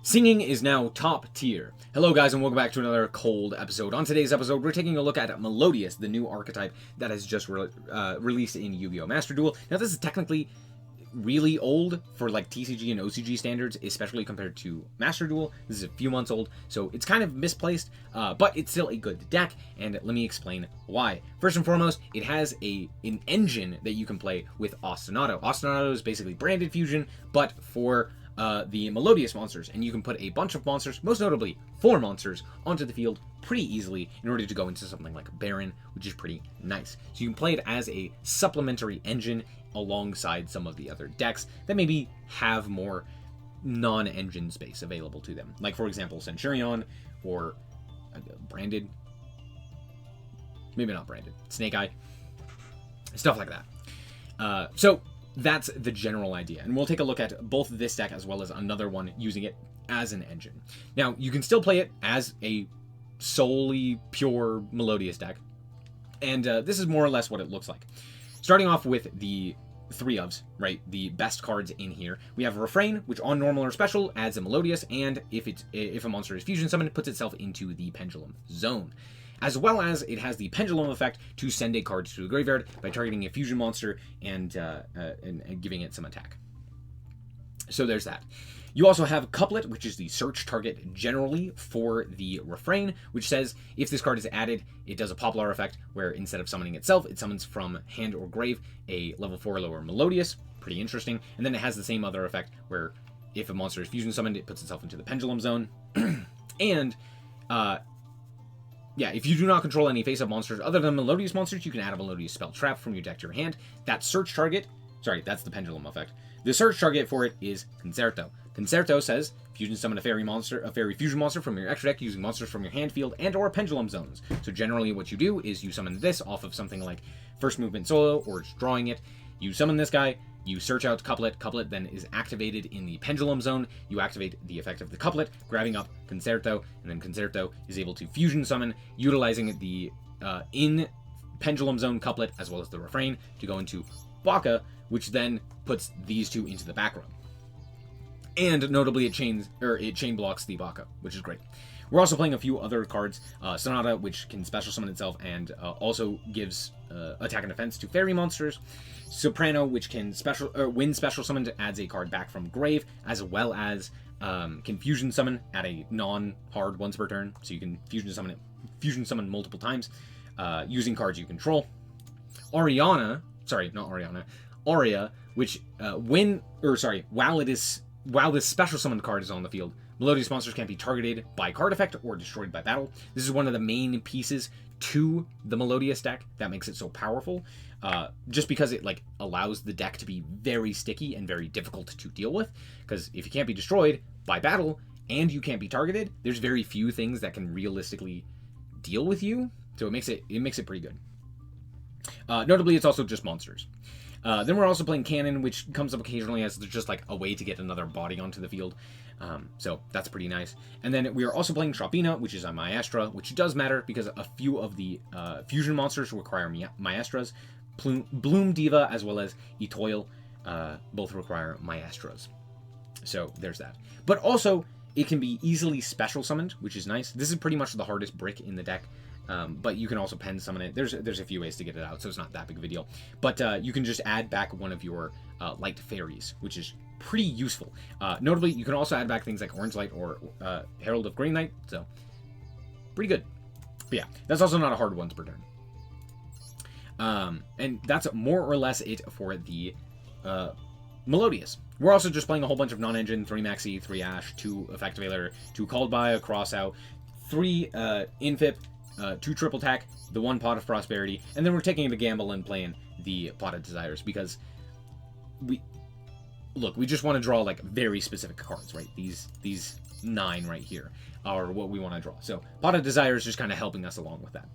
Singing is now top tier. Hello guys and welcome back to another cold episode. On today's episode, we're taking a look at Melodious, the new archetype that has just released in Yu-Gi-Oh! Master Duel. Now this is technically really old for like TCG and OCG standards, especially compared to Master Duel. This is a few months old, so it's kind of misplaced, but it's still a good deck, and let me explain why. First and foremost, it has an engine that you can play with Ostinato. Ostinato is basically branded fusion, but for the Melodious monsters, and you can put a bunch of monsters, most notably 4 monsters, onto the field pretty easily in order to go into something like Baron, which is pretty nice. So you can play it as a supplementary engine alongside some of the other decks that maybe have more non-engine space available to them. Like, for example, Centurion, or branded, maybe not branded, Snake Eye, stuff like that. So that's the general idea, and we'll take a look at both this deck as well as another one using it as an engine. Now, you can still play it as a solely pure Melodious deck, and this is more or less what it looks like. Starting off with the 3 ofs, right, the best cards in here, we have Refrain, which on normal or special adds a Melodious, and if a monster is fusion summoned, it puts itself into the Pendulum Zone. As well as it has the pendulum effect to send a card to the graveyard by targeting a fusion monster and giving it some attack. So there's that. You also have Couplet, which is the search target generally for the Refrain, which says if this card is added, it does a Poplar effect where instead of summoning itself, it summons from hand or grave a level 4 or lower Melodious. Pretty interesting. And then it has the same other effect where if a monster is fusion summoned, it puts itself into the Pendulum Zone. And yeah, if you do not control any face-up monsters other than Melodious monsters, you can add a Melodious spell trap from your deck to your hand. That search target, sorry, that's the pendulum effect. The search target for it is Concerto. Concerto says, fusion summon a fairy fusion monster from your extra deck using monsters from your hand field and or pendulum zones. So generally what you do is you summon this off of something like first movement solo or just drawing it. You summon this guy, you search out Couplet. Couplet then is activated in the Pendulum Zone. You activate the effect of the Couplet, grabbing up Concerto, and then Concerto is able to fusion summon, utilizing the in Pendulum Zone Couplet as well as the Refrain to go into Baka, which then puts these 2 into the back row. And notably, it chain blocks the Baka, which is great. We're also playing a few other cards. Sonata, which can special summon itself and also gives attack and defense to fairy monsters. Soprano, which can when special summoned, adds a card back from grave, as well as can fusion summon at a non-hard once per turn. So you can fusion summon multiple times using cards you control. Aria, which while this special summoned card is on the field, Melodious monsters can't be targeted by card effect or destroyed by battle. This is one of the main pieces to the Melodious deck that makes it so powerful, just because it allows the deck to be very sticky and very difficult to deal with, because if you can't be destroyed by battle and you can't be targeted, there's very few things that can realistically deal with you, so it makes it pretty good. Notably, it's also just monsters. Then we're also playing Cannon, which comes up occasionally as just like a way to get another body onto the field. So that's pretty nice. And then we are also playing Shopina, which is a Maestra, which does matter because a few of the fusion monsters require Maestras. Bloom Diva as well as Etoile both require Maestras. So there's that. But also, it can be easily special summoned, which is nice. This is pretty much the hardest brick in the deck. But you can also pen summon it. There's a few ways to get it out, so it's not that big of a deal. But you can just add back one of your light fairies, which is pretty useful. Notably, you can also add back things like Orange Light or Herald of Green Knight, so pretty good. But yeah, that's also not a hard once per turn. And that's more or less it for the Melodious. We're also just playing a whole bunch of non-engine, 3 Maxi, 3 Ash, 2 Effectivator, 2 Called By, a Crossout, 3 Infip, 2 Triple Tack, the 1 Pot of Prosperity, and then we're taking a gamble and playing the Pot of Desires because we just want to draw like very specific cards, right? These 9 right here are what we want to draw. So Pot of Desires is just kind of helping us along with that.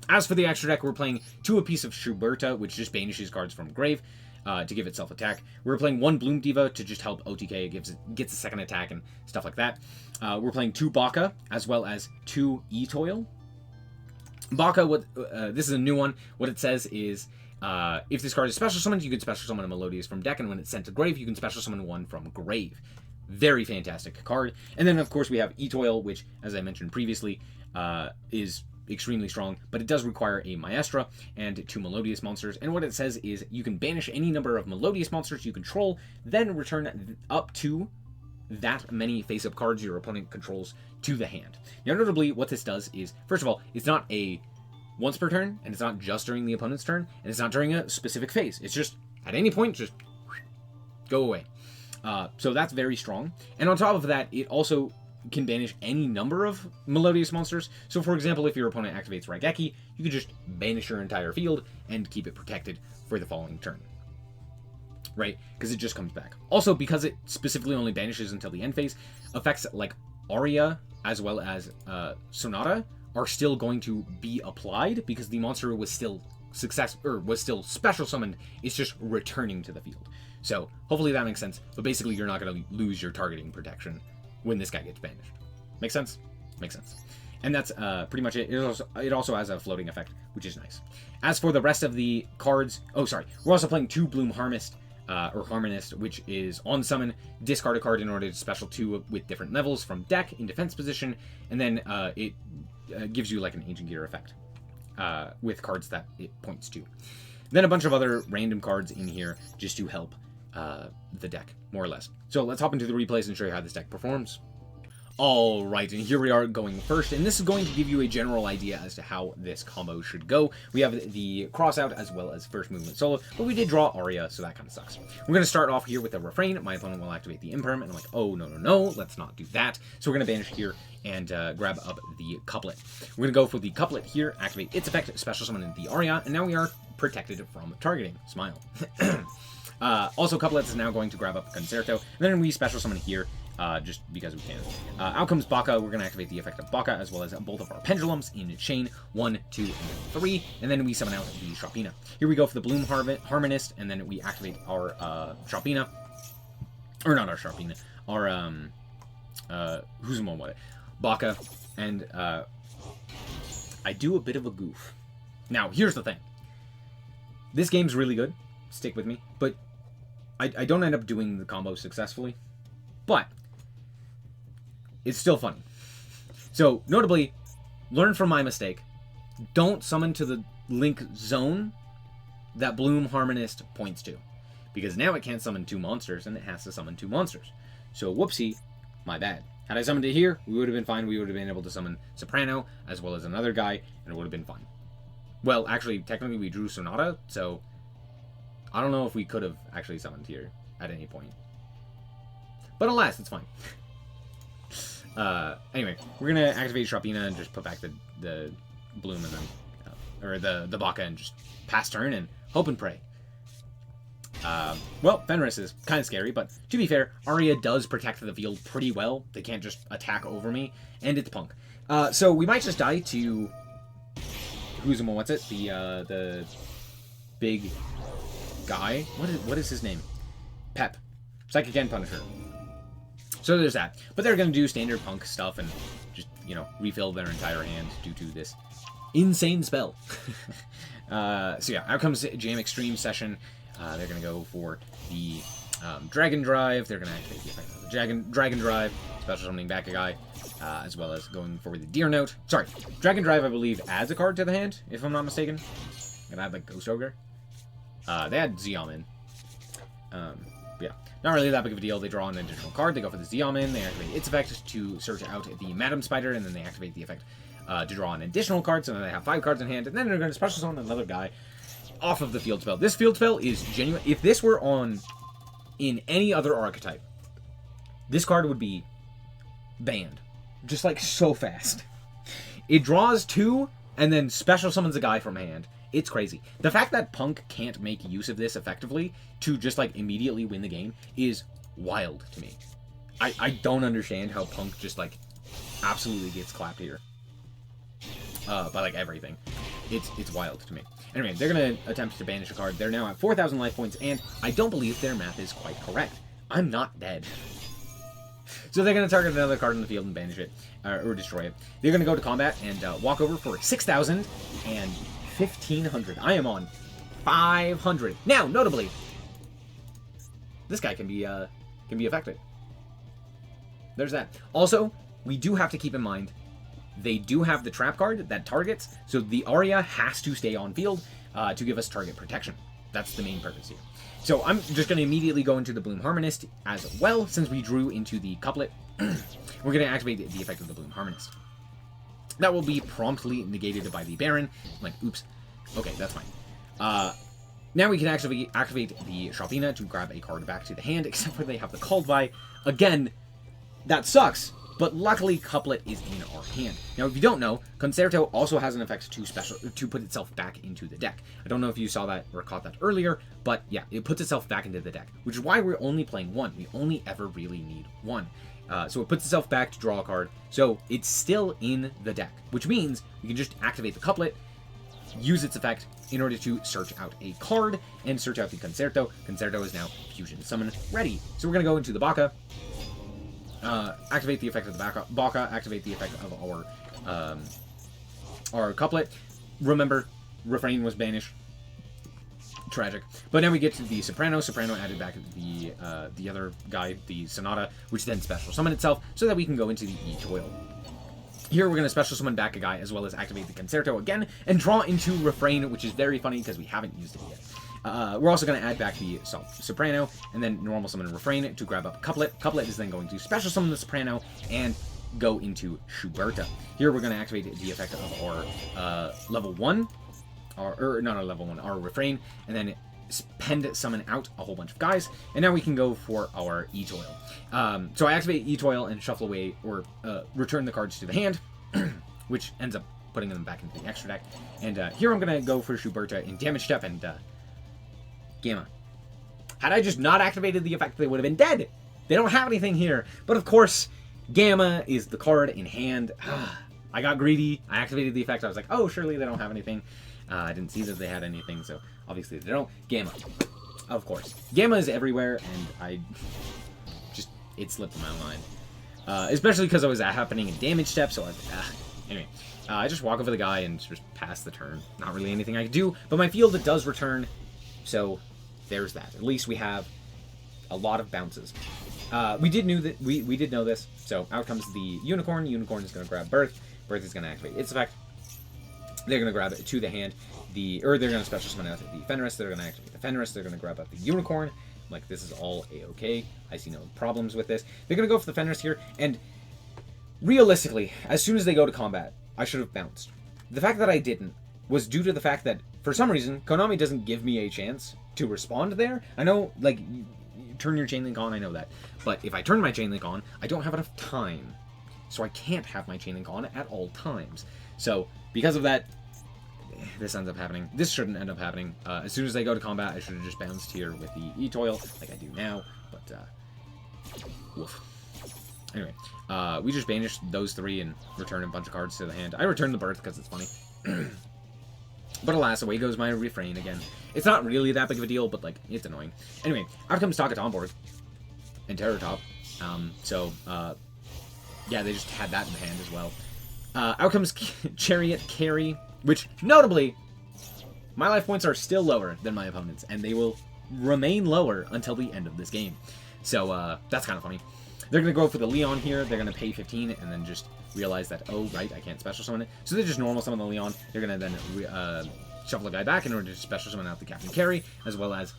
As for the extra deck, we're playing 2 apiece of Schuberta, which just banishes cards from grave to give itself attack. We're playing 1 Bloom Diva to just help OTK. It gets a second attack and stuff like that. We're playing 2 Baka as well as 2 Etoile. Baka, this is a new one. What it says is, if this card is special summoned, you can special summon a Melodious from deck, and when it's sent to grave, you can special summon one from grave. Very fantastic card. And then, of course, we have Etoil, which, as I mentioned previously, is extremely strong, but it does require a Maestra and 2 Melodious monsters. And what it says is you can banish any number of Melodious monsters you control, then return up to that many face-up cards your opponent controls to the hand. Now, notably, what this does is, first of all, it's not a once per turn, and it's not just during the opponent's turn, and it's not during a specific phase. It's just, at any point, just go away. So that's very strong. And on top of that, it also can banish any number of Melodious monsters. So for example, if your opponent activates Raigeki, you can just banish your entire field and keep it protected for the following turn. Right? Because it just comes back. Also, because it specifically only banishes until the end phase, effects like Aria as well as Sonata are still going to be applied because the monster was still special summoned. It's just returning to the field. So hopefully that makes sense. But basically, you're not going to lose your targeting protection when this guy gets banished. Make sense? Makes sense. And that's pretty much it. It also has a floating effect, which is nice. As for the rest of the cards, we're also playing 2 Bloom Harmonist, which is on summon, discard a card in order to special 2 with different levels from deck in defense position, and then it gives you like an Ancient Gear effect with cards that it points to. Then a bunch of other random cards in here just to help the deck, more or less. So let's hop into the replays and show you how this deck performs. Alright, and here we are going first, and this is going to give you a general idea as to how this combo should go. We have the crossout as well as first movement solo, but we did draw Aria, so that kind of sucks. We're going to start off here with a refrain. My opponent will activate the imperm, and I'm like, oh, no, let's not do that. So we're going to banish here and grab up the couplet. We're going to go for the couplet here, activate its effect, special summon the Aria, and now we are protected from targeting. Smile. Also, Couplets is now going to grab up Concerto, and then we special summon here, just because we can. Out comes Baka. We're going to activate the effect of Baka, as well as both of our pendulums in chain 1, 2, and 3, and then we summon out the Sharpina. Here we go for the Bloom Harmonist, and then we activate our Sharpina, or not our Sharpina, our who's the one with it? Baka, and I do a bit of a goof. Now, here's the thing. This game's really good. Stick with me, but I don't end up doing the combo successfully, but it's still funny. So, notably, learn from my mistake. Don't summon to the link zone that Bloom Harmonist points to, because now it can't summon 2 monsters, and it has to summon 2 monsters. So, whoopsie, my bad. Had I summoned it here, we would have been fine. We would have been able to summon Soprano, as well as another guy, and it would have been fine. Well, actually, technically we drew Sonata, so I don't know if we could have actually summoned here at any point. But alas, it's fine. Anyway, we're going to activate Sharpina and just put back the Bloom and then, or the Baka and just pass turn and hope and pray. Well, Fenris is kind of scary, but to be fair, Aria does protect the field pretty well. They can't just attack over me, and it's Punk. So we might just die to what's it? The big guy. What is his name? Pep. Psychic and Punisher. So there's that. But they're going to do standard Punk stuff and just, refill their entire hand due to this insane spell. So yeah, out comes Jam Extreme Session. They're going to go for the Dragon Drive. They're going to activate the effect of the Dragon Drive, special summoning back a guy, as well as going for the Deer Note. Sorry, Dragon Drive, I believe, adds a card to the hand, if I'm not mistaken. And I had, like, Ghost Ogre. They had Zeom in. Yeah, not really that big of a deal. They draw an additional card. They go for the Zeom in. They activate its effect to search out the Madam Spider, and then they activate the effect to draw an additional card, so then they have 5 cards in hand, and then they're going to special summon another guy off of the field spell. This field spell is genuine. If this were on in any other archetype, this card would be banned. Just like so fast. It draws 2 and then special summons a guy from hand. It's crazy. The fact that Punk can't make use of this effectively to just like immediately win the game is wild to me. I don't understand how Punk just like absolutely gets clapped here. By like everything. It's wild to me. Anyway, they're going to attempt to banish a card. They're now at 4,000 life points, and I don't believe their math is quite correct. I'm not dead. So they're going to target another card in the field and banish it, or destroy it. They're going to go to combat and walk over for 6,000 and 1,500. I am on 500. Now, notably, this guy can be affected. there's that. Also, we do have to keep in mind, they do have the trap card that targets, so the Arya has to stay on field to give us target protection. That's the main purpose here. So I'm just going to immediately go into the Bloom Harmonist as well, since we drew into the couplet. We're going to activate the effect of the Bloom Harmonist. That will be promptly negated by the Baron. Like, oops. Okay, that's fine. Now we can actually activate the Sharpina to grab a card back to the hand, except for they have the Called By. Again, that sucks, but luckily Couplet is in our hand. Now, if you don't know, Concerto also has an effect to put itself back into the deck. I don't know if you saw that or caught that earlier, but yeah, it puts itself back into the deck, which is why we're only playing one. We only ever really need one. So it puts itself back to draw a card, so it's still in the deck, which means we can just activate the Couplet, use its effect in order to search out a card, and search out the Concerto. Concerto is now Fusion Summon ready. So we're going to go into the Baka, activate the effect of the Baka, activate the effect of our Couplet. Remember, Refrain was banished. Tragic. But now we get to the Soprano. Soprano added back the other guy, the Sonata, which then special summon itself, so that we can go into the E-Toil. Here we're going to special summon back a guy, as well as activate the Concerto again, and draw into Refrain, which is very funny because we haven't used it yet. We're also going to add back the Soprano, and then normal summon Refrain to grab up Couplet. Couplet is then going to special summon the Soprano, and go into Schuberta. Here we're going to activate the effect of our level 1, or not our level 1, our Refrain, and then spend summon out a whole bunch of guys, and now we can go for our E-Toil. So I activate E-Toil and shuffle away, or return the cards to the hand, which ends up putting them back into the extra deck. And here I'm going to go for Schuberta in Damage Step and Gamma. Had I just not activated the effect, they would have been dead. They don't have anything here. But of course, Gamma is the card in hand. I got greedy. I activated the effect. I was like, oh, surely they don't have anything. I didn't see that they had anything, so obviously they don't. Gamma. Of course. Gamma is everywhere, and it slipped my mind. Especially because it was happening in Damage Step, so anyway. I just walk over the guy and just pass the turn. Not really anything I can do, but my field does return, so there's that. At least we have a lot of bounces. We did know this, so out comes the Unicorn. Unicorn is going to grab Birth. Birth is going to activate its effect. They're going to grab it to the hand. They're going to special summon out the Fenris. They're going to activate the Fenris. They're going to grab up the Unicorn. Like, this is all A-okay. I see no problems with this. They're going to go for the Fenris here, and realistically, as soon as they go to combat, I should have bounced. The fact that I didn't was due to the fact that, for some reason, Konami doesn't give me a chance to respond there. I know, like, you turn your chain link on, I know that. But if I turn my chain link on, I don't have enough time. So I can't have my chain link on at all times. So, because of that, this ends up happening. This shouldn't end up happening. As soon as they go to combat, I should have just bounced here with the E-Toil, like I do now. But, woof. Anyway, we just banished those three and returned a bunch of cards to the hand. I returned the Birth because it's funny. But alas, away goes my Refrain again. It's not really that big of a deal, but, like, it's annoying. Anyway, out comes Taka Tomborg and Terror Top. Yeah, they just had that in the hand as well. Out comes Chariot Carry, which, notably, my life points are still lower than my opponent's, and they will remain lower until the end of this game. So, that's kind of funny. They're going to go for the Leon here. They're going to pay 15 and then just realize that, oh, right, I can't special summon it. So they just normal summon the Leon. They're going to then shuffle a guy back in order to special summon out the Captain Carry, as well as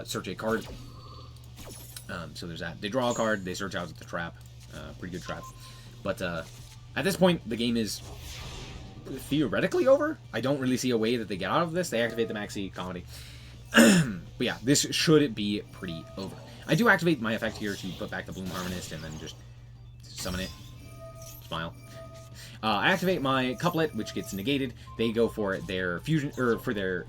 search a card. So there's that. They draw a card. They search out the trap. Pretty good trap. But at this point, the game is theoretically over. I don't really see a way that they get out of this. They activate the Maxi Comedy. But yeah, this should be pretty over. I do activate my effect here to put back the Bloom Harmonist and then just summon it. Smile. I activate my Couplet, which gets negated. They go for their fusion, or for their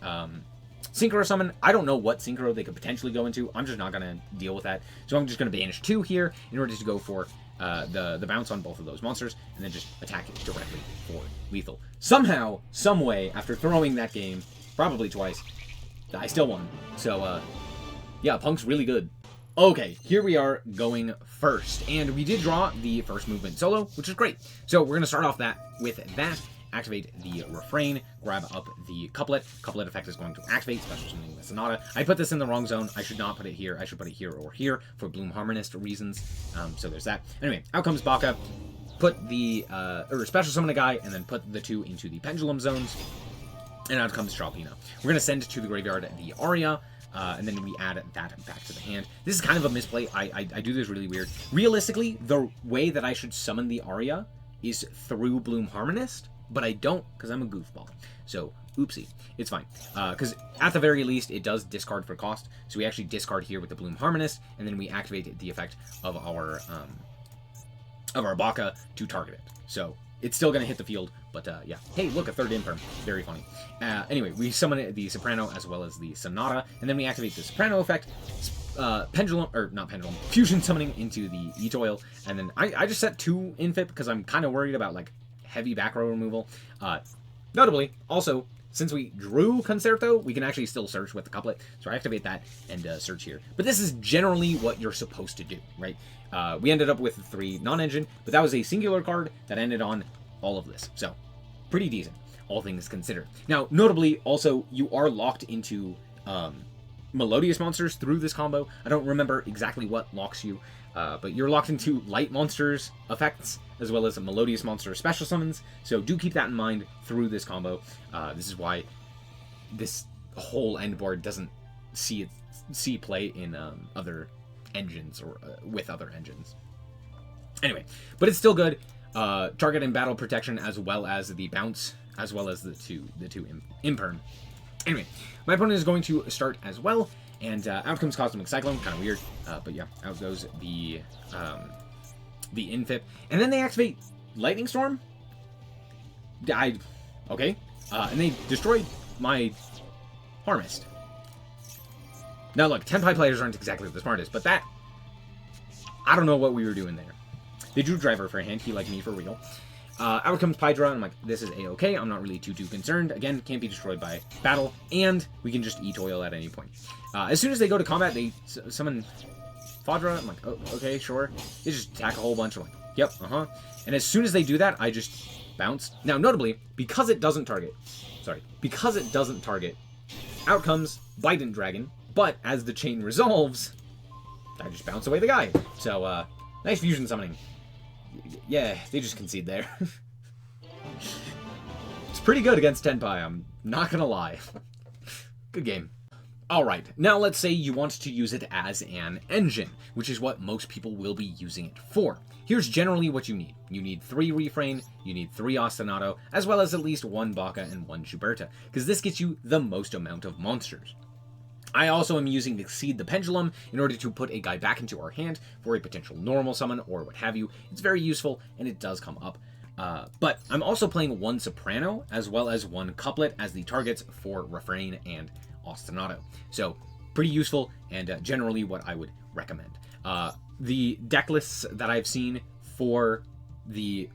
Synchro summon. I don't know what Synchro they could potentially go into. I'm just not going to deal with that. So I'm just going to banish 2 here in order to go for the bounce on both of those monsters, and then just attack it directly for lethal. Somehow, some way, after throwing that game, probably twice, I still won. So, yeah, Punk's really good. Okay, here we are going first, and we did draw the first movement solo, which is great. So we're going to start off with that, activate the refrain, grab up the couplet. Couplet effect is going to activate, special summoning the Sonata. I put this in the wrong zone. I should not put it here. I should put it here or here for Bloom Harmonist reasons. So there's that. Anyway, out comes Baka. Put the, or special summon a guy, and then put the 2 into the pendulum zones. And out comes Sharpina. We're going to send to the graveyard the Aria, and then we add that back to the hand. This is kind of a misplay. I do this really weird. Realistically, the way that I should summon the Aria is through Bloom Harmonist, but I don't because I'm a goofball. So, oopsie. It's fine. Because at the very least, it does discard for cost. So we actually discard here with the Bloom Harmonist, and then we activate the effect of our Baka to target it. So it's still going to hit the field, but yeah. Hey, look, a third imperm. Very funny. Anyway, we summon the Soprano as well as the Sonata, and then we activate the Soprano effect, fusion summoning into the E-Toil, and then I just set 2 infit because I'm kind of worried about, like, heavy back row removal. Notably, also, since we drew Concerto, we can actually still search with the couplet, so I activate that and search here. But this is generally what you're supposed to do, right? We ended up with 3 non-engine, but that was a singular card that ended on all of this. So, pretty decent, all things considered. Now, notably, also, you are locked into Melodious monsters through this combo. I don't remember exactly what locks you, but you're locked into light monsters effects, as well as Melodious monster special summons, so do keep that in mind through this combo. This is why this whole end board doesn't see play in other engines or with other engines. Anyway, but it's still good. Target and battle protection, as well as the bounce, as well as the two imperm. Anyway, my opponent is going to start as well, and out comes Cosmic Cyclone, kind of weird, but yeah, out goes the infip, and then they activate Lightning Storm. Okay, and they destroyed my Harmist. Now look, Tenpai players aren't exactly the smartest, but that, I don't know what we were doing there. They drew Driver for a hand, he like me for real. Out comes Pydra, and I'm like, this is a-okay, I'm not really too concerned. Again, can't be destroyed by battle, and we can just E-Toil at any point. As soon as they go to combat, they summon Fadra. I'm like, oh, okay, sure. They just attack a whole bunch. I'm like, yep, And as soon as they do that, I just bounce. Now, notably, because it doesn't target, out comes Bident Dragon, but as the chain resolves, I just bounce away the guy. So, nice fusion summoning. Yeah, they just concede there. It's pretty good against Tenpai, I'm not gonna lie. Good game. Alright, now let's say you want to use it as an engine, which is what most people will be using it for. Here's generally what you need. You need 3 Refrain, you need 3 Ostinato, as well as at least 1 Baka and 1 Schuberta, because this gets you the most amount of monsters. I also am using Exceed the Pendulum in order to put a guy back into our hand for a potential normal summon or what have you. It's very useful, and it does come up. But I'm also playing 1 Soprano, as well as 1 Couplet as the targets for Refrain and Ostinato. So, pretty useful, and generally what I would recommend. The deck lists that I've seen for the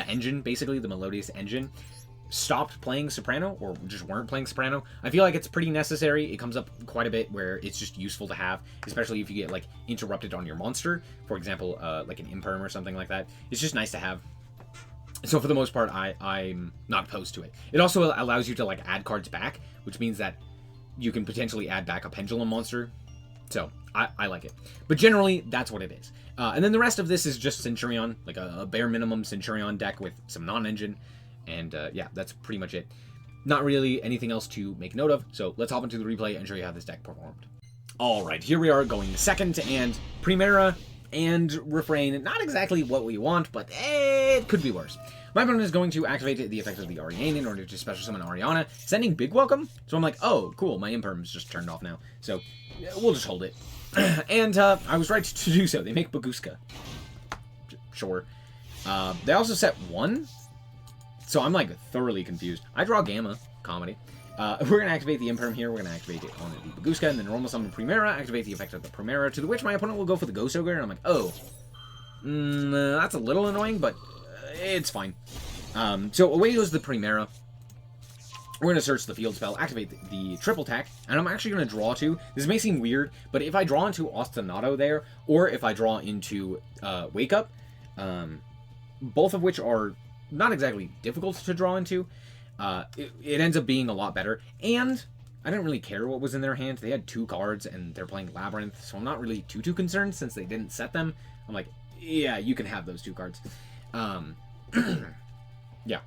engine, basically, the Melodious engine, stopped playing Soprano, or just weren't playing Soprano. I feel like it's pretty necessary. It comes up quite a bit where it's just useful to have, especially if you get, like, interrupted on your monster. For example, like an Imperm or something like that. It's just nice to have. So for the most part, I'm not opposed to it. It also allows you to, like, add cards back, which means that you can potentially add back a Pendulum monster. So, I like it. But generally, that's what it is. And then the rest of this is just Centurion, like a bare minimum Centurion deck with some non-engine. And yeah, that's pretty much it. Not really anything else to make note of, so let's hop into the replay and show you how this deck performed. Alright, here we are going second, and Primera and Refrain, not exactly what we want, but it could be worse. My opponent is going to activate the effect of the Ariane in order to special summon Ariana, sending Big Welcome, so I'm like, oh, cool, my Imperm's just turned off now, so we'll just hold it. And I was right to do so. They make Baguska. Sure. They also set 1, so I'm like thoroughly confused. I draw Gamma, comedy. We're going to activate the Imperm here. We're going to activate it on the Baguska, and then normal summon Primera, activate the effect of the Primera, to which my opponent will go for the Ghost Ogre, and I'm like, oh, that's a little annoying, but it's fine. So away goes the Primera. We're going to search the field spell, activate the triple tack, and I'm actually going to draw 2. This may seem weird, but if I draw into Ostinato there, or if I draw into Wake Up, both of which are not exactly difficult to draw into. It ends up being a lot better, and I didn't really care what was in their hand. They had 2 cards, and they're playing Labyrinth, so I'm not really too concerned since they didn't set them. I'm like, yeah, you can have those 2 cards. Yeah.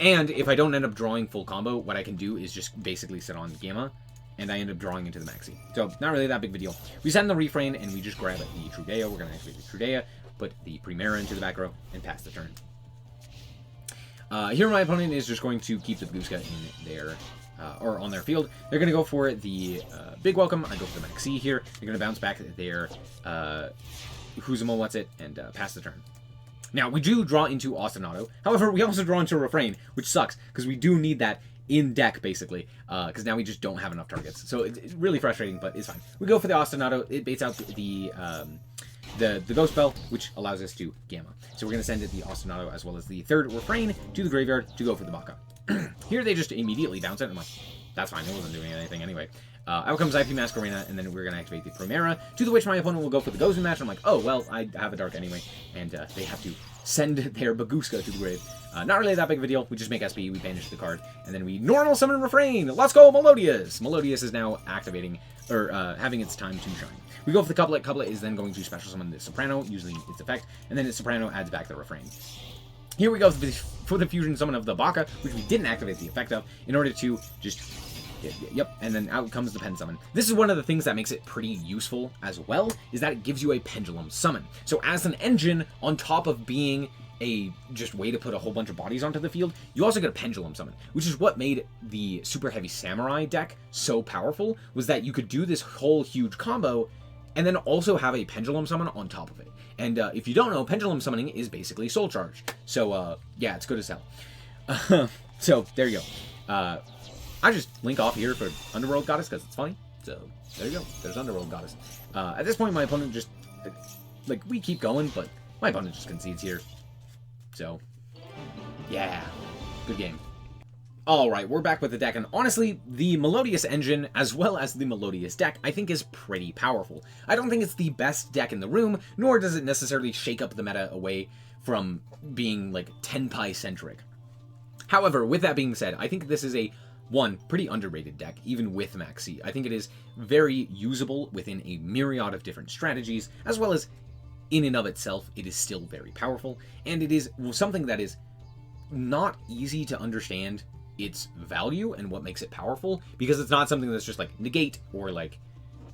And if I don't end up drawing full combo, what I can do is just basically sit on Gamma, and I end up drawing into the Maxi. So, not really that big of a deal. We send the Refrain, and we just grab the Trudea. We're going to activate the Trudea, put the Primera into the back row, and pass the turn. Here my opponent is just going to keep the Baguska in their, or on their field. They're going to go for the Big Welcome. I go for the Maxi here. They're going to bounce back their Huzuma What's It, and pass the turn. Now, we do draw into Ostinato. However, we also draw into Refrain, which sucks, because we do need that in deck, basically, because now we just don't have enough targets. So it's really frustrating, but it's fine. We go for the Ostinato. It baits out the Ghost Bell, which allows us to Gamma. So we're going to send it the Ostinato as well as the 3rd Refrain to the graveyard to go for the Baka. Here they just immediately bounce it. I'm like, that's fine. It wasn't doing anything anyway. Out comes IP Masquerena, and then we're going to activate the Primera, to the which my opponent will go for the Gozu match. I'm like, oh, well, I have a Dark anyway, and they have to send their Baguska to the grave. Not really that big of a deal. We just make SP, we banish the card, and then we normal summon Refrain. Let's go, Melodious! Melodious is now activating, or having its time to shine. We go for the Couplet. Couplet is then going to special summon the Soprano, using its effect, and then its Soprano adds back the Refrain. Here we go for the fusion summon of the Baka, which we didn't activate the effect of, in order to just... Yep, and then out comes the Pen Summon. This is one of the things that makes it pretty useful as well, is that it gives you a Pendulum Summon. So as an engine, on top of being a just way to put a whole bunch of bodies onto the field, you also get a Pendulum Summon, which is what made the Super Heavy Samurai deck so powerful, was that you could do this whole huge combo, and then also have a Pendulum Summon on top of it. And if you don't know, Pendulum Summoning is basically Soul Charge. So, yeah, it's good as hell. So, there you go. I just link off here for Underworld Goddess because it's funny. So, there you go. There's Underworld Goddess. At this point, my opponent just... Like, we keep going, but my opponent just concedes here. So, yeah. Good game. Alright, we're back with the deck, and honestly, the Melodious engine, as well as the Melodious deck, I think is pretty powerful. I don't think it's the best deck in the room, nor does it necessarily shake up the meta away from being, like, Tenpai-centric. However, with that being said, I think this is a pretty underrated deck, even with Maxi. I think it is very usable within a myriad of different strategies, as well as in and of itself, it is still very powerful, and it is something that is not easy to understand its value and what makes it powerful, because it's not something that's just like negate or like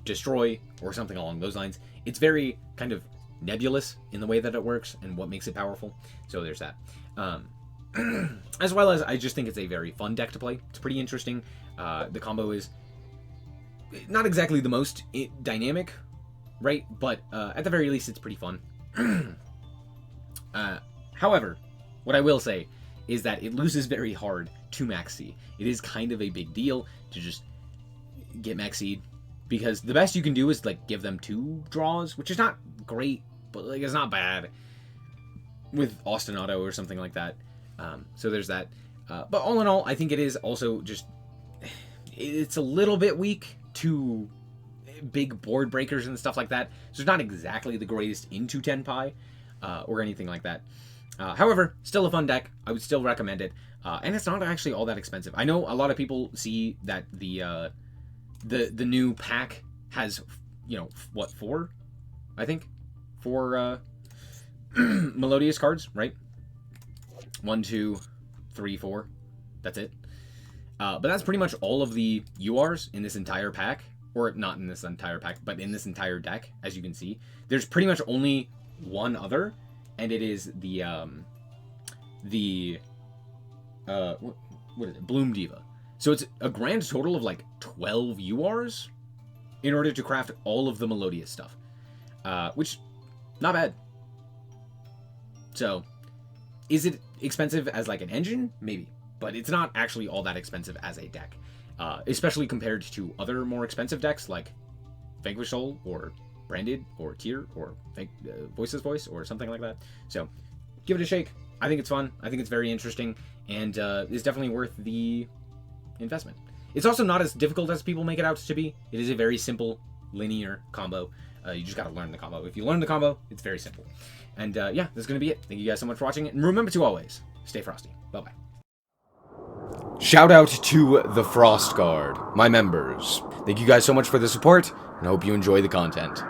destroy or something along those lines. It's very kind of nebulous in the way that it works and what makes it powerful. So there's that. As well as I just think it's a very fun deck to play. It's pretty interesting. The combo is not exactly the most dynamic, right? But at the very least, it's pretty fun. However, what I will say is that it loses very hard to Maxi. It is kind of a big deal to just get Maxi'd, because the best you can do is like give them 2 draws, which is not great, but like it's not bad with Ostinato or something like that. So there's that. But all in all, I think it is also just, it's a little bit weak to big board breakers and stuff like that. So it's not exactly the greatest into Tenpai or anything like that. However, still a fun deck. I would still recommend it. And it's not actually all that expensive. I know a lot of people see that the new pack has, you know, what, 4? I think 4 Melodious cards, right? 1, 2, 3, 4. That's it. But that's pretty much all of the URs in this entire pack, or not in this entire pack, but in this entire deck. As you can see, there's pretty much only one other, and it is the what is it? Bloom Diva. So it's a grand total of like 12 URs in order to craft all of the Melodious stuff, which not bad. So is it expensive as like an engine? Maybe, but it's not actually all that expensive as a deck, especially compared to other more expensive decks like Vanquish Soul or Branded or Tier or Voice's Voice or something like that. So give it a shake. I think it's fun. I think it's very interesting, and it's definitely worth the investment. It's also not as difficult as people make it out to be. It is a very simple, linear combo. You just got to learn the combo. If you learn the combo, it's very simple. And yeah, this is going to be it. Thank you guys so much for watching, and remember to always stay frosty. Bye-bye. Shout out to the Frost Guard, my members. Thank you guys so much for the support, and I hope you enjoy the content.